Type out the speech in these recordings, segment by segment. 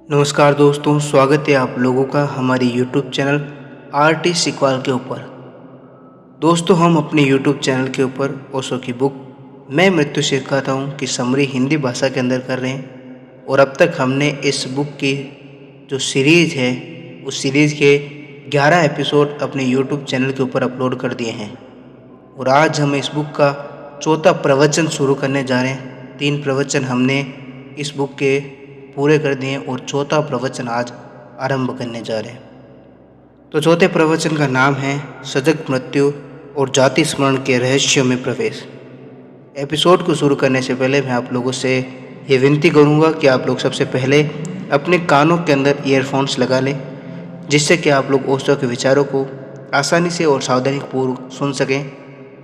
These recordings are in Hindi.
नमस्कार दोस्तों, स्वागत है आप लोगों का हमारे YouTube चैनल आरटी सिकवाल के ऊपर। दोस्तों, हम अपने YouTube चैनल के ऊपर ओशो की बुक मैं मृत्यु सिखाता हूँ की समरी हिंदी भाषा के अंदर कर रहे हैं और अब तक हमने इस बुक की जो सीरीज़ है उस सीरीज़ के 11 एपिसोड अपने YouTube चैनल के ऊपर अपलोड कर दिए हैं और आज हम इस बुक का चौथा प्रवचन शुरू करने जा रहे हैं। 3 प्रवचन हमने इस बुक के पूरे कर दिए और चौथा प्रवचन आज आरंभ करने जा रहे हैं। तो चौथे प्रवचन का नाम है सजग मृत्यु और जाति स्मरण के रहस्यों में प्रवेश। एपिसोड को शुरू करने से पहले मैं आप लोगों से ये विनती करूँगा कि आप लोग सबसे पहले अपने कानों के अंदर ईयरफोन्स लगा लें, जिससे कि आप लोग ओशो के विचारों को आसानी से और सावधानीपूर्वक सुन सकें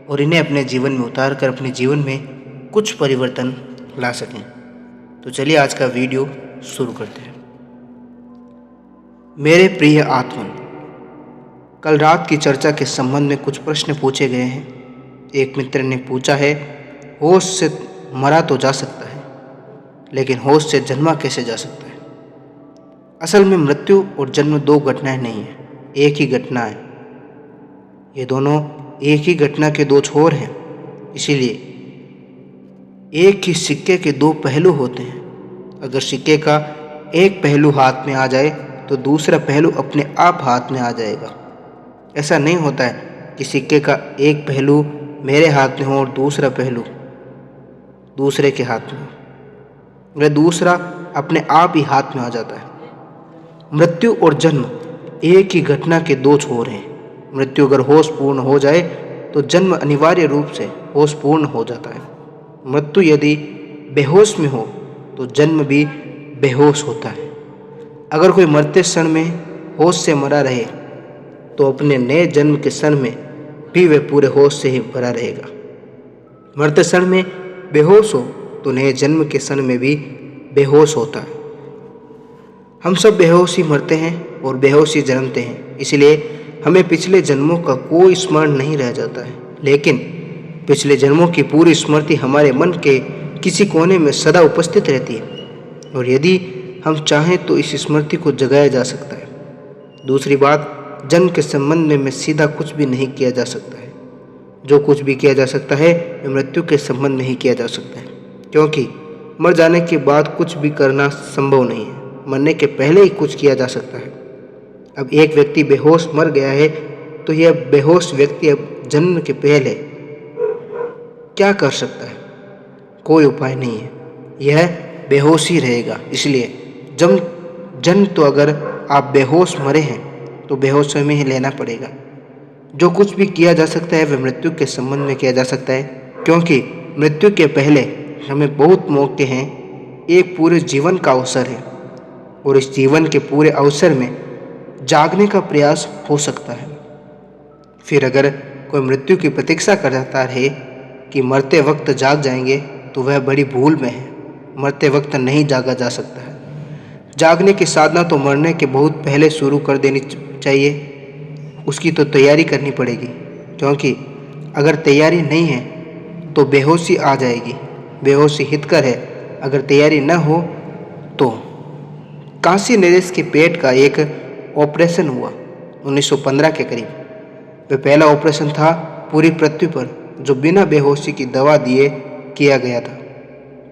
और इन्हें अपने जीवन में उतार कर अपने जीवन में कुछ परिवर्तन ला सकें। तो चलिए आज का वीडियो शुरू करते हैं। मेरे प्रिय आत्मन, कल रात की चर्चा के संबंध में कुछ प्रश्न पूछे गए हैं। एक मित्र ने पूछा है, होश से मरा तो जा सकता है, लेकिन होश से जन्मा कैसे जा सकता है? असल में मृत्यु और जन्म दो घटनाएं नहीं है, एक ही घटना है। ये दोनों एक ही घटना के दो छोर हैं। इसीलिए एक ही सिक्के के दो पहलू होते हैं। अगर सिक्के का एक पहलू हाथ में आ जाए तो दूसरा पहलू अपने आप हाथ में आ जाएगा। ऐसा नहीं होता है कि सिक्के का एक पहलू मेरे हाथ में हो और दूसरा पहलू दूसरे के हाथ में हो। वह दूसरा अपने आप ही हाथ में आ जाता है। मृत्यु और जन्म एक ही घटना के दो छोर हैं। मृत्यु अगर होश पूर्ण हो जाए तो जन्म अनिवार्य रूप से होश पूर्ण हो जाता है। मृत्यु यदि बेहोश में हो तो जन्म भी बेहोश होता है। अगर कोई मरते क्षण में होश से मरा रहे तो अपने नए जन्म के क्षण में भी वह पूरे होश से ही भरा रहेगा। मरते क्षण में बेहोश हो तो नए जन्म के क्षण में भी बेहोश होता है। हम सब बेहोश ही मरते हैं और बेहोश ही जन्मते हैं। इसलिए हमें पिछले जन्मों का कोई स्मरण नहीं रह जाता है, लेकिन पिछले जन्मों की पूरी स्मृति हमारे मन के किसी कोने में सदा उपस्थित रहती है और यदि हम चाहें तो इस स्मृति को जगाया जा सकता है। दूसरी बात, जन्म के संबंध में सीधा कुछ भी नहीं किया जा सकता है। जो कुछ भी किया जा सकता है वह मृत्यु के संबंध में ही किया जा सकता है, क्योंकि मर जाने के बाद कुछ भी करना संभव नहीं है। मरने के पहले ही कुछ किया जा सकता है। अब एक व्यक्ति बेहोश मर गया है तो यह बेहोश व्यक्ति अब जन्म के पहले क्या कर सकता है? कोई उपाय नहीं है, यह बेहोश ही रहेगा। इसलिए जन्म तो अगर आप बेहोश मरे हैं तो बेहोश में ही लेना पड़ेगा। जो कुछ भी किया जा सकता है वह मृत्यु के संबंध में किया जा सकता है, क्योंकि मृत्यु के पहले हमें बहुत मौके हैं। एक पूरे जीवन का अवसर है और इस जीवन के पूरे अवसर में जागने का प्रयास हो सकता है। फिर अगर कोई मृत्यु की प्रतीक्षा करता रहे कि मरते वक्त जाग जाएंगे तो वह बड़ी भूल में है। मरते वक्त नहीं जागा जा सकता है। जागने की साधना तो मरने के बहुत पहले शुरू कर देनी चाहिए। उसकी तो तैयारी करनी पड़ेगी, क्योंकि अगर तैयारी नहीं है तो बेहोशी आ जाएगी। बेहोशी हितकर है। अगर तैयारी न हो तो काशी नरेश के पेट का एक ऑपरेशन हुआ 1915 के करीब। वह पहला ऑपरेशन था पूरी पृथ्वी पर जो बिना बेहोशी की दवा दिए किया गया था।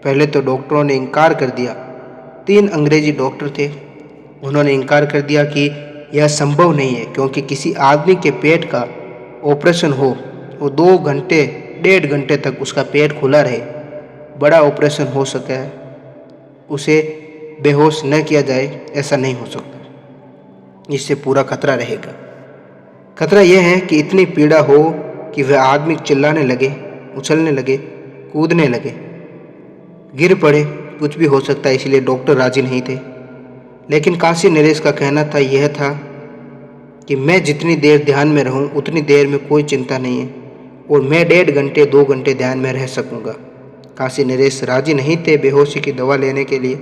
पहले तो डॉक्टरों ने इनकार कर दिया। 3 अंग्रेजी डॉक्टर थे, उन्होंने इनकार कर दिया कि यह संभव नहीं है, क्योंकि किसी आदमी के पेट का ऑपरेशन हो वो 2 घंटे 1.5 घंटे तक उसका पेट खुला रहे, बड़ा ऑपरेशन हो सका है, उसे बेहोश न किया जाए, ऐसा नहीं हो सकता। इससे पूरा खतरा रहेगा। खतरा यह है कि इतनी पीड़ा हो कि वह आदमी चिल्लाने लगे, उछलने लगे, कूदने लगे, गिर पड़े, कुछ भी हो सकता है। इसलिए डॉक्टर राजी नहीं थे। लेकिन काशी नरेश का कहना था यह था कि मैं जितनी देर ध्यान में रहूं उतनी देर में कोई चिंता नहीं है और मैं 1.5 घंटे 2 घंटे ध्यान में रह सकूंगा। काशी नरेश राजी नहीं थे बेहोशी की दवा लेने के लिए।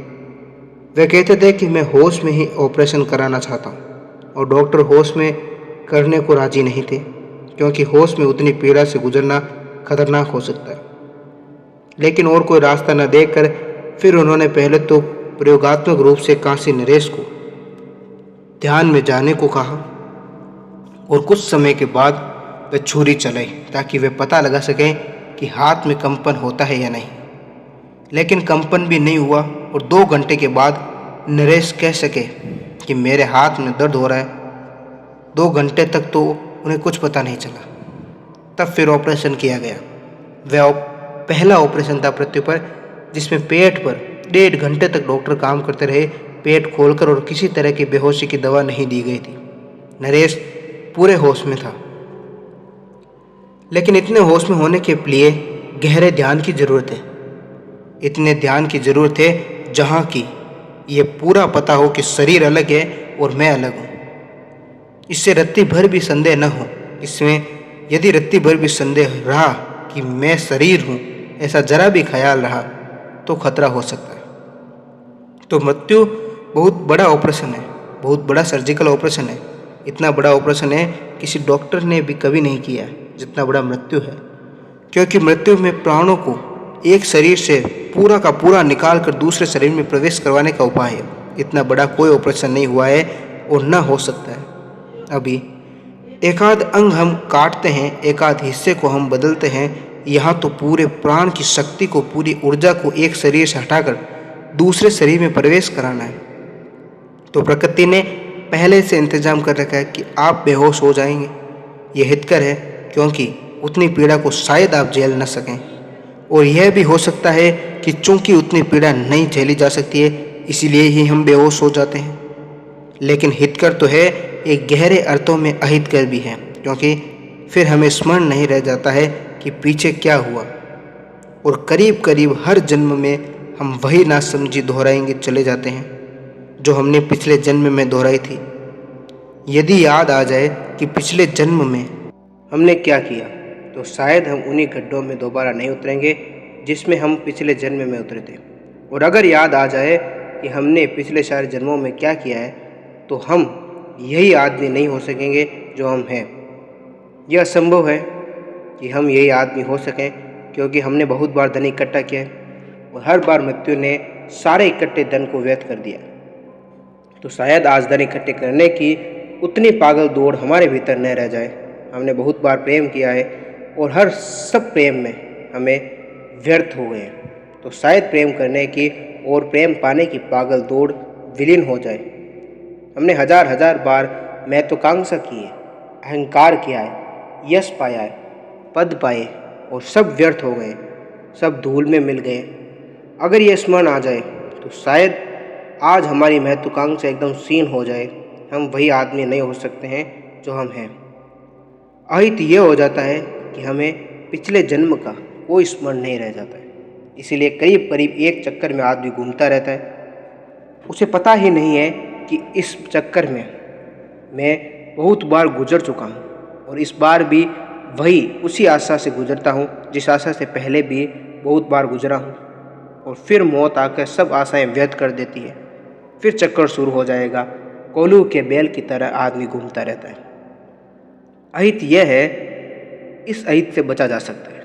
वे कहते थे कि मैं होश में ही ऑपरेशन कराना चाहता हूँ और डॉक्टर होश में करने को राजी नहीं थे, क्योंकि होश में उतनी पीड़ा से गुजरना खतरनाक हो सकता है। लेकिन और कोई रास्ता न देखकर फिर उन्होंने पहले तो प्रयोगात्मक रूप से काशी नरेश को ध्यान में जाने को कहा और कुछ समय के बाद वे छुरी चलाई ताकि वे पता लगा सकें कि हाथ में कंपन होता है या नहीं। लेकिन कंपन भी नहीं हुआ और 2 घंटे के बाद नरेश कह सके कि मेरे हाथ में दर्द हो रहा है। 2 घंटे तक तो उन्हें कुछ पता नहीं चला। तब फिर ऑपरेशन किया गया। वह पहला ऑपरेशन था पृथ्वी पर जिसमें पेट पर 1.5 घंटे तक डॉक्टर काम करते रहे, पेट खोलकर, और किसी तरह की बेहोशी की दवा नहीं दी गई थी। नरेश पूरे होश में था, लेकिन इतने होश में होने के लिए गहरे ध्यान की जरूरत है। इतने ध्यान की जरूरत है जहाँ की ये पूरा पता हो कि शरीर अलग है और मैं अलग हूँ। इससे रत्ती भर भी संदेह न हो। इसमें यदि रत्ती भर भी संदेह रहा कि मैं शरीर हूँ, ऐसा जरा भी ख्याल रहा तो खतरा हो सकता है। तो मृत्यु बहुत बड़ा ऑपरेशन है, बहुत बड़ा सर्जिकल ऑपरेशन है। इतना बड़ा ऑपरेशन है किसी डॉक्टर ने भी कभी नहीं किया जितना बड़ा मृत्यु है, क्योंकि मृत्यु में प्राणों को एक शरीर से पूरा का पूरा निकाल कर दूसरे शरीर में प्रवेश करवाने का उपाय है। इतना बड़ा कोई ऑपरेशन नहीं हुआ है और न हो सकता है। अभी एकाध अंग हम काटते हैं, एकाध हिस्से को हम बदलते हैं, यहाँ तो पूरे प्राण की शक्ति को, पूरी ऊर्जा को एक शरीर से हटाकर दूसरे शरीर में प्रवेश कराना है। तो प्रकृति ने पहले से इंतजाम कर रखा है कि आप बेहोश हो जाएंगे। यह हितकर है क्योंकि उतनी पीड़ा को शायद आप झेल न सकें, और यह भी हो सकता है कि चूंकि उतनी पीड़ा नहीं झेली जा सकती है इसीलिए ही हम बेहोश हो जाते हैं। लेकिन हितकर तो है, एक गहरे अर्थों में अहितकर भी है, क्योंकि फिर हमें स्मरण नहीं रह जाता है कि पीछे क्या हुआ, और करीब करीब हर जन्म में हम वही नासमझी दोहराएंगे चले जाते हैं जो हमने पिछले जन्म में दोहराई थी। यदि याद आ जाए कि पिछले जन्म में हमने क्या किया तो शायद हम उन्हीं गड्ढों में दोबारा नहीं उतरेंगे जिसमें हम पिछले जन्म में उतरे थे। और अगर याद आ जाए कि हमने पिछले सारे जन्मों में क्या किया है तो हम यही आदमी नहीं हो सकेंगे जो हम हैं। यह असंभव है कि हम यही आदमी हो सकें, क्योंकि हमने बहुत बार धन इकट्ठा किया है और हर बार मृत्यु ने सारे इकट्ठे धन को व्यर्थ कर दिया। तो शायद आज धन इकट्ठे करने की उतनी पागल दौड़ हमारे भीतर न रह जाए। हमने बहुत बार प्रेम किया है और हर सब प्रेम में हमें व्यर्थ हो गए। तो शायद प्रेम करने की और प्रेम पाने की पागल दौड़ विलीन हो जाए। हमने हजार बार महत्वाकांक्षा की है, अहंकार किया है, यश पाया है, पद पाए, और सब व्यर्थ हो गए, सब धूल में मिल गए। अगर ये स्मरण आ जाए तो शायद आज हमारी महत्वाकांक्षा एकदम क्षीण हो जाए। हम वही आदमी नहीं हो सकते हैं जो हम हैं। अहित ये हो जाता है कि हमें पिछले जन्म का कोई स्मरण नहीं रह जाता है। इसीलिए करीब करीब एक चक्कर में आदमी घूमता रहता है। उसे पता ही नहीं है कि इस चक्कर में मैं बहुत बार गुजर चुका हूँ और इस बार भी वही उसी आशा से गुजरता हूँ जिस आशा से पहले भी बहुत बार गुजरा हूँ। और फिर मौत आकर सब आशाएं व्यर्थ कर देती है। फिर चक्कर शुरू हो जाएगा। कोल्हू के बैल की तरह आदमी घूमता रहता है। अहित यह है, इस अहित से बचा जा सकता है,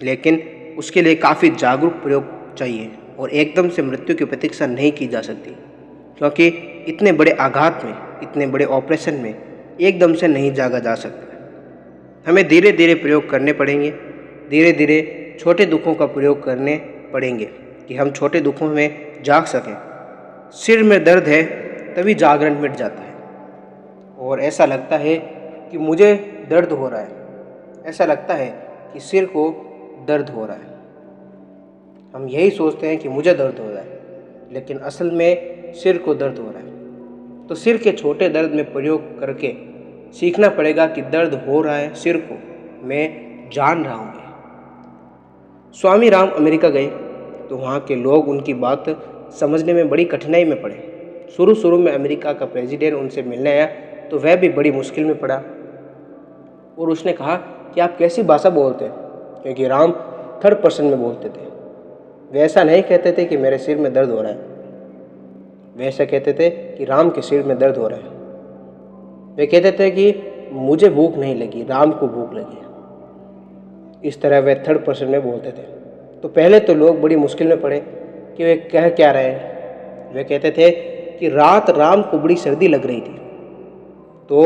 लेकिन उसके लिए काफ़ी जागरूक प्रयोग चाहिए और एकदम से मृत्यु की प्रतीक्षा नहीं की जा सकती, क्योंकि इतने बड़े आघात में, इतने बड़े ऑपरेशन में एकदम से नहीं जागा जा सकता। हमें धीरे धीरे प्रयोग करने पड़ेंगे। धीरे धीरे छोटे दुखों का प्रयोग करने पड़ेंगे कि हम छोटे दुखों में जाग सकें। सिर में दर्द है तभी जागरण मिट जाता है और ऐसा लगता है कि मुझे दर्द हो रहा है, ऐसा लगता है कि सिर को दर्द हो रहा है। हम यही सोचते हैं कि मुझे दर्द हो रहा है, लेकिन असल में सिर को दर्द हो रहा है। तो सिर के छोटे दर्द में प्रयोग करके सीखना पड़ेगा कि दर्द हो रहा है सिर को, मैं जान रहा हूँ। स्वामी राम अमेरिका गए तो वहाँ के लोग उनकी बात समझने में बड़ी कठिनाई में पड़े। शुरू में अमेरिका का प्रेसिडेंट उनसे मिलने आया तो वह भी बड़ी मुश्किल में पड़ा और उसने कहा कि आप कैसी भाषा बोलते हैं, क्योंकि राम थर्ड पर्सन में बोलते थे। वे ऐसा नहीं कहते थे कि मेरे सिर में दर्द हो रहा है, वे ऐसा कहते थे कि राम के सिर में दर्द हो रहा है। वे कहते थे कि मुझे भूख नहीं लगी, राम को भूख लगी। इस तरह वे थर्ड पर्सन में बोलते थे। तो पहले तो लोग बड़ी मुश्किल में पड़े कि वे कह क्या रहे हैं। वे कहते थे कि रात राम को बड़ी सर्दी लग रही थी। तो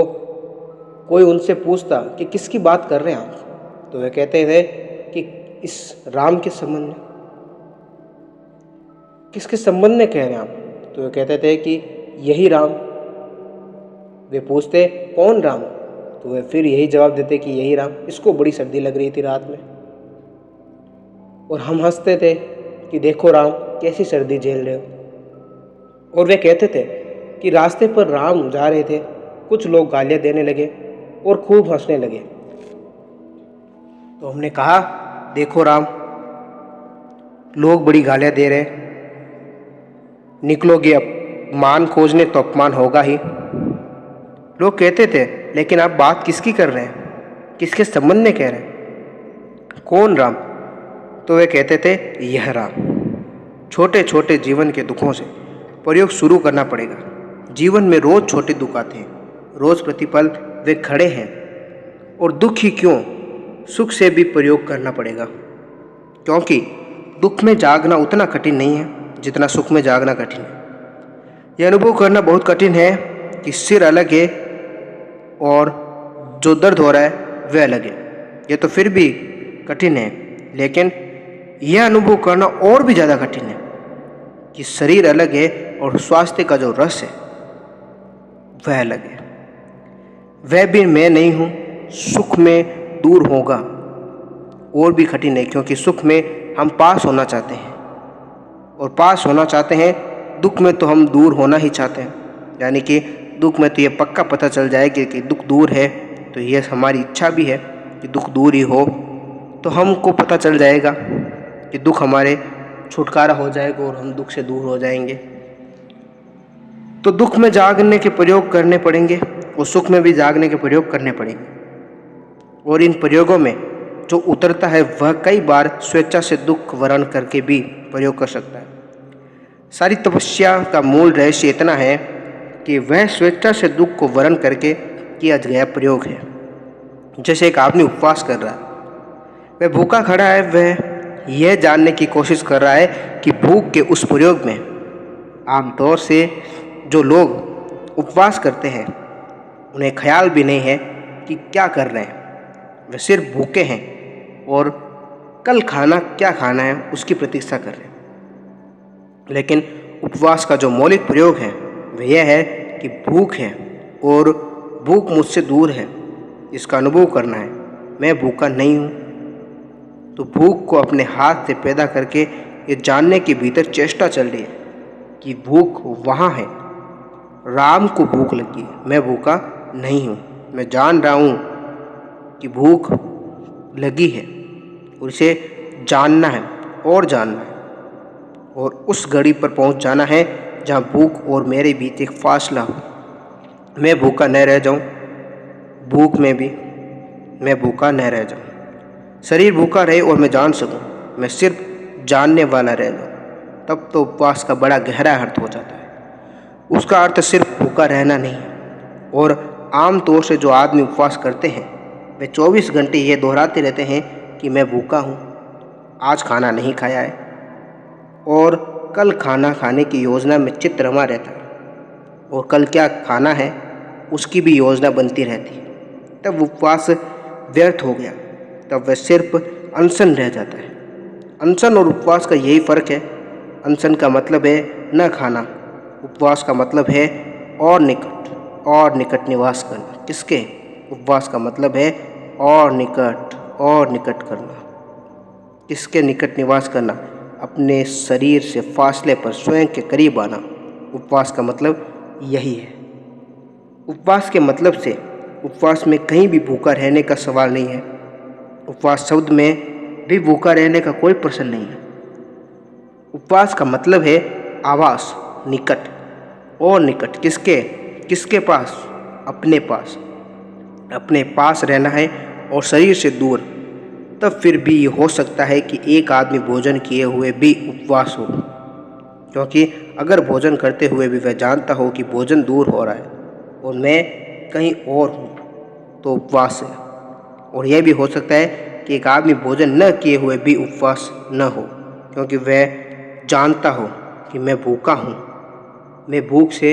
कोई उनसे पूछता कि किसकी बात कर रहे हैं आप, तो वे कहते थे कि इस राम के संबंध में। किसके संबंध में कह रहे हैं आप, तो वे कहते थे कि यही राम। वे पूछते कौन राम, तो वे फिर यही जवाब देते कि यही राम, इसको बड़ी सर्दी लग रही थी रात में। और हम हंसते थे कि देखो राम कैसी सर्दी झेल रहे हो। और वे कहते थे कि रास्ते पर राम जा रहे थे, कुछ लोग गालियां देने लगे और खूब हंसने लगे। तो हमने कहा देखो राम, लोग बड़ी गालियां दे रहे हैं, निकलोगे अपमान खोजने तो अपमान होगा ही। लोग कहते थे लेकिन आप बात किसकी कर रहे हैं, किसके संबंध में कह रहे हैं, कौन राम, तो वे कहते थे यह राम। छोटे छोटे जीवन के दुखों से प्रयोग शुरू करना पड़ेगा। जीवन में रोज छोटे दुख आते हैं, रोज प्रतिपल वे खड़े हैं, और दुख ही क्यों, सुख से भी प्रयोग करना पड़ेगा, क्योंकि दुख में जागना उतना कठिन नहीं है जितना सुख में जागना कठिन है। यह अनुभव करना बहुत कठिन है कि सिर अलग है और जो दर्द हो रहा है वह अलग है। यह तो फिर भी कठिन है, लेकिन यह अनुभव करना और भी ज़्यादा कठिन है कि शरीर अलग है और स्वास्थ्य का जो रस है वह अलग है। वह भी मैं नहीं हूँ, सुख में दूर होगा, और भी कठिन है क्योंकि सुख में हम पास होना चाहते हैं और पास होना चाहते हैं, दुख में तो हम दूर होना ही चाहते हैं। यानी कि दुख में तो ये पक्का पता चल जाएगा कि दुख दूर है, तो यह हमारी इच्छा भी है कि दुख दूर ही हो, तो हमको पता चल जाएगा कि दुख हमारे छुटकारा हो जाएगा और हम दुख से दूर हो जाएंगे। तो दुख में जागने के प्रयोग करने पड़ेंगे और सुख में भी जागने के प्रयोग करने पड़ेंगे, और इन प्रयोगों में जो उतरता है वह कई बार स्वेच्छा से दुख वरण करके भी प्रयोग कर सकता है। सारी तपस्या का मूल रहस्य इतना है कि वह स्वेच्छा से दुख को वरण करके किया गया प्रयोग है। जैसे एक आदमी उपवास कर रहा है, वह भूखा खड़ा है, वह यह जानने की कोशिश कर रहा है कि भूख के उस प्रयोग में, आमतौर से जो लोग उपवास करते हैं उन्हें ख्याल भी नहीं है कि क्या कर रहे हैं, वे सिर्फ भूखे हैं और कल खाना क्या खाना है उसकी प्रतीक्षा कर रहे हैं। लेकिन उपवास का जो मौलिक प्रयोग है वह यह है कि भूख है और भूख मुझसे दूर है, इसका अनुभव करना है, मैं भूखा नहीं हूँ। तो भूख को अपने हाथ से पैदा करके ये जानने के भीतर चेष्टा चल रही है कि भूख वहाँ है, राम को भूख लगी है, मैं भूखा नहीं हूँ। मैं जान रहा हूँ कि भूख लगी है और इसे जानना है और जानना है, और उस घड़ी पर पहुँच जाना है जहाँ भूख और मेरे बीच एक फासला हो। मैं भूखा न रह जाऊँ, भूख में भी मैं भूखा न रह जाऊँ। शरीर भूखा रहे और मैं जान सकूँ, मैं सिर्फ जानने वाला रह जाऊँ, तब तो उपवास का बड़ा गहरा अर्थ हो जाता है। उसका अर्थ सिर्फ भूखा रहना नहीं है। और आम तौर से जो आदमी उपवास करते हैं वे 24 घंटे ये दोहराते रहते हैं कि मैं भूखा हूँ, आज खाना नहीं खाया है, और कल खाना खाने की योजना में चित्त रमा रहता है, और कल क्या खाना है उसकी भी योजना बनती रहती है। तब उपवास व्यर्थ हो गया, तब वह सिर्फ अनशन रह जाता है। अनशन और उपवास का यही फ़र्क है। अनशन का मतलब है न खाना, उपवास का मतलब है और निकट निवास करना। किसके? उपवास का मतलब है और निकट करना। किसके निकट निवास करना? अपने शरीर से फासले पर स्वयं के करीब आना। उपवास का मतलब यही है। उपवास के मतलब से उपवास में कहीं भी भूखा रहने का सवाल नहीं है। उपवास शब्द में भी भूखा रहने का कोई प्रश्न नहीं है। उपवास का मतलब है आवास, निकट और निकट। किसके पास? अपने पास रहना है और शरीर से दूर। तब फिर भी ये हो सकता है कि एक आदमी भोजन किए हुए भी उपवास हो, क्योंकि अगर भोजन करते हुए भी वह जानता हो कि भोजन दूर हो रहा है और मैं कहीं और हूँ, तो उपवास है। और यह भी हो सकता है कि एक आदमी भोजन न किए हुए भी उपवास न हो, क्योंकि वह जानता हो कि मैं भूखा हूँ मैं भूख से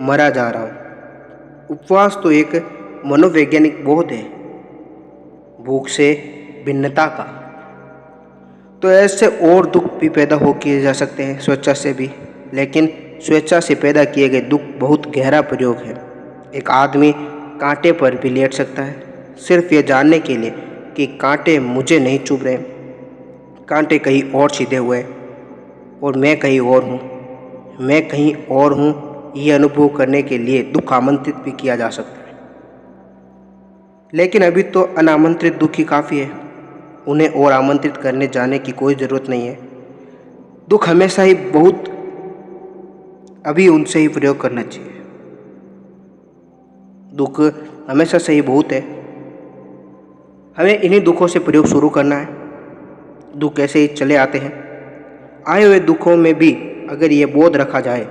मरा जा रहा हूँ। उपवास तो एक मनोवैज्ञानिक बोध है, भूख से भिन्नता का। तो ऐसे और दुख भी पैदा हो किए जा सकते हैं स्वेच्छा से भी, लेकिन स्वेच्छा से पैदा किए गए दुख बहुत गहरा प्रयोग है। एक आदमी कांटे पर भी लेट सकता है, सिर्फ ये जानने के लिए कि कांटे मुझे नहीं चुभ रहे, कांटे कहीं और सीधे हुए और मैं कहीं और हूँ, मैं कहीं और हूँ। ये अनुभव करने के लिए दुख आमंत्रित भी किया जा सकता है, लेकिन अभी तो अनामंत्रित दुख ही काफ़ी है, उन्हें और आमंत्रित करने जाने की कोई ज़रूरत नहीं है। दुख हमेशा ही बहुत, अभी उनसे ही प्रयोग करना चाहिए। दुख हमेशा से ही बहुत है, हमें इन्हीं दुखों से प्रयोग शुरू करना है। दुख ऐसे ही चले आते हैं। आए हुए दुखों में भी अगर ये बोध रखा जाए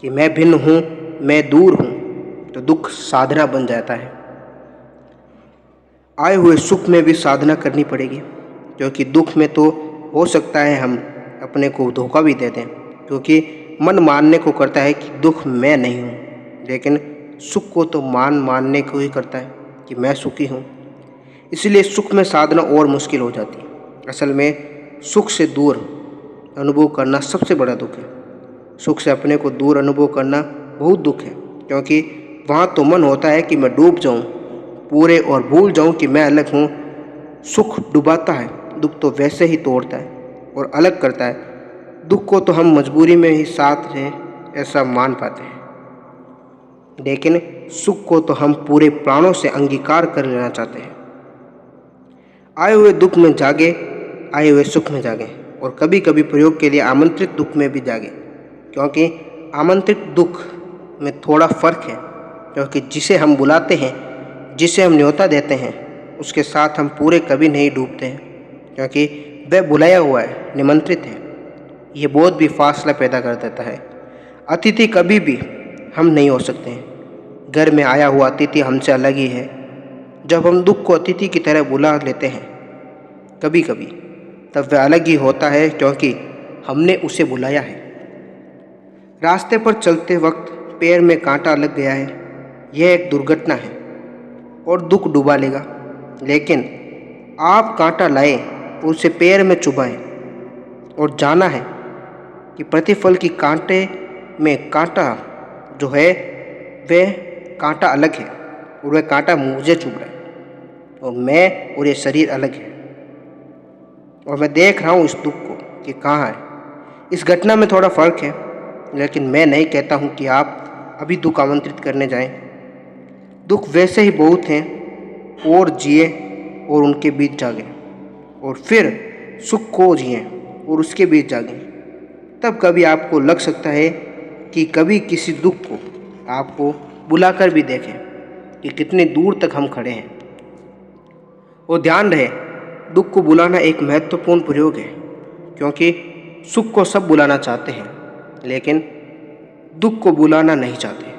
कि मैं भिन्न हूँ, मैं दूर हूँ, तो दुख साधना बन जाता है। आए हुए सुख में भी साधना करनी पड़ेगी, क्योंकि दुख में तो हो सकता है हम अपने को धोखा भी दे दें, क्योंकि मन मानने को करता है कि दुख मैं नहीं हूँ, लेकिन सुख को तो मानने को ही करता है कि मैं सुखी हूँ। इसलिए सुख में साधना और मुश्किल हो जाती है। असल में सुख से दूर अनुभव करना सबसे बड़ा दुख है। सुख से अपने को दूर अनुभव करना बहुत दुख है, क्योंकि वहाँ तो मन होता है कि मैं डूब जाऊँ पूरे और भूल जाऊँ कि मैं अलग हूँ। सुख डुबाता है, दुख तो वैसे ही तोड़ता है और अलग करता है। दुख को तो हम मजबूरी में ही साथ हैं ऐसा मान पाते हैं, लेकिन सुख को तो हम पूरे प्राणों से अंगीकार कर लेना चाहते हैं। आए हुए दुख में जागे, आए हुए सुख में जागे, और कभी कभी प्रयोग के लिए आमंत्रित दुख में भी जागे, क्योंकि आमंत्रित दुख में थोड़ा फर्क है, क्योंकि जिसे हम बुलाते हैं, जिसे हम न्योता देते हैं, उसके साथ हम पूरे कभी नहीं डूबते हैं, क्योंकि वह बुलाया हुआ है, निमंत्रित है। ये बोध भी फासला पैदा कर देता है। अतिथि कभी भी हम नहीं हो सकते हैं। घर में आया हुआ अतिथि हमसे अलग ही है। जब हम दुख को अतिथि की तरह बुला लेते हैं कभी कभी, तब वह अलग ही होता है, क्योंकि हमने उसे बुलाया है। रास्ते पर चलते वक्त पैर में कांटा लग गया है, यह एक दुर्घटना है और दुख डुबा लेगा, लेकिन आप कांटा लाए और उसे पैर में चुभाएं और जाना है कि प्रतिफल की कांटे में कांटा जो है वह कांटा अलग है और वह कांटा मुझे चुभ रहा है और मैं और ये शरीर अलग है, और मैं देख रहा हूँ इस दुख को कि कहाँ है। इस घटना में थोड़ा फर्क है, लेकिन मैं नहीं कहता हूँ कि आप अभी दुख आमंत्रित करने जाएं। दुख वैसे ही बहुत हैं, और जिए और उनके बीच जागे, और फिर सुख को जिए और उसके बीच जागे। तब कभी आपको लग सकता है कि कभी किसी दुख को आपको बुलाकर भी देखें कि कितनी दूर तक हम खड़े हैं। और ध्यान रहे, दुख को बुलाना एक महत्वपूर्ण प्रयोग है, क्योंकि सुख को सब बुलाना चाहते हैं, लेकिन दुख को बुलाना नहीं चाहते।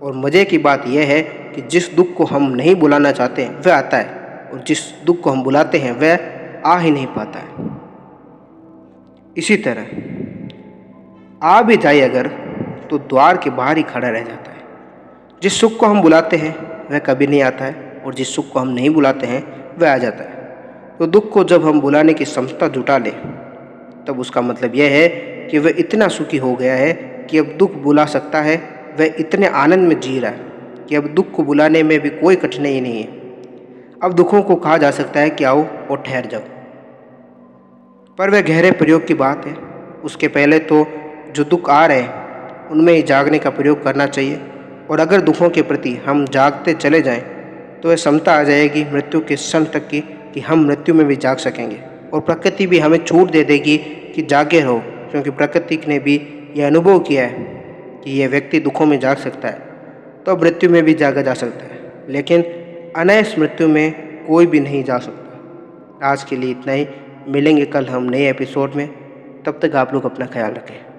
और मज़े की बात यह है कि जिस दुख को हम नहीं बुलाना चाहते वह आता है, और जिस दुख को हम बुलाते हैं वह आ ही नहीं पाता है। इसी तरह आ भी जाए अगर, तो द्वार के बाहर ही खड़ा रह जाता है। जिस सुख को हम बुलाते हैं वह कभी नहीं आता है, और जिस सुख को हम नहीं बुलाते हैं वह आ जाता है। तो दुख को जब हम बुलाने की क्षमता जुटा लें, तब उसका मतलब यह है कि वह इतना सुखी हो गया है कि अब दुख बुला सकता है। वह इतने आनंद में जी रहा है कि अब दुख को बुलाने में भी कोई कठिनाई नहीं है। अब दुखों को कहा जा सकता है कि आओ और ठहर जाओ। पर वह गहरे प्रयोग की बात है। उसके पहले तो जो दुख आ रहे हैं उनमें ही जागने का प्रयोग करना चाहिए, और अगर दुखों के प्रति हम जागते चले जाएं, तो वह क्षमता आ जाएगी मृत्यु के क्षण तक की कि हम मृत्यु में भी जाग सकेंगे, और प्रकृति भी हमें छूट दे देगी कि जागे रहो, क्योंकि प्रकृति ने भी यह अनुभव किया है कि यह व्यक्ति दुखों में जाग सकता है, तो मृत्यु में भी जागा जा सकता है, लेकिन अनैस मृत्यु में कोई भी नहीं जा सकता। आज के लिए इतना ही, मिलेंगे कल हम नए एपिसोड में। तब तक आप लोग अपना ख्याल रखें।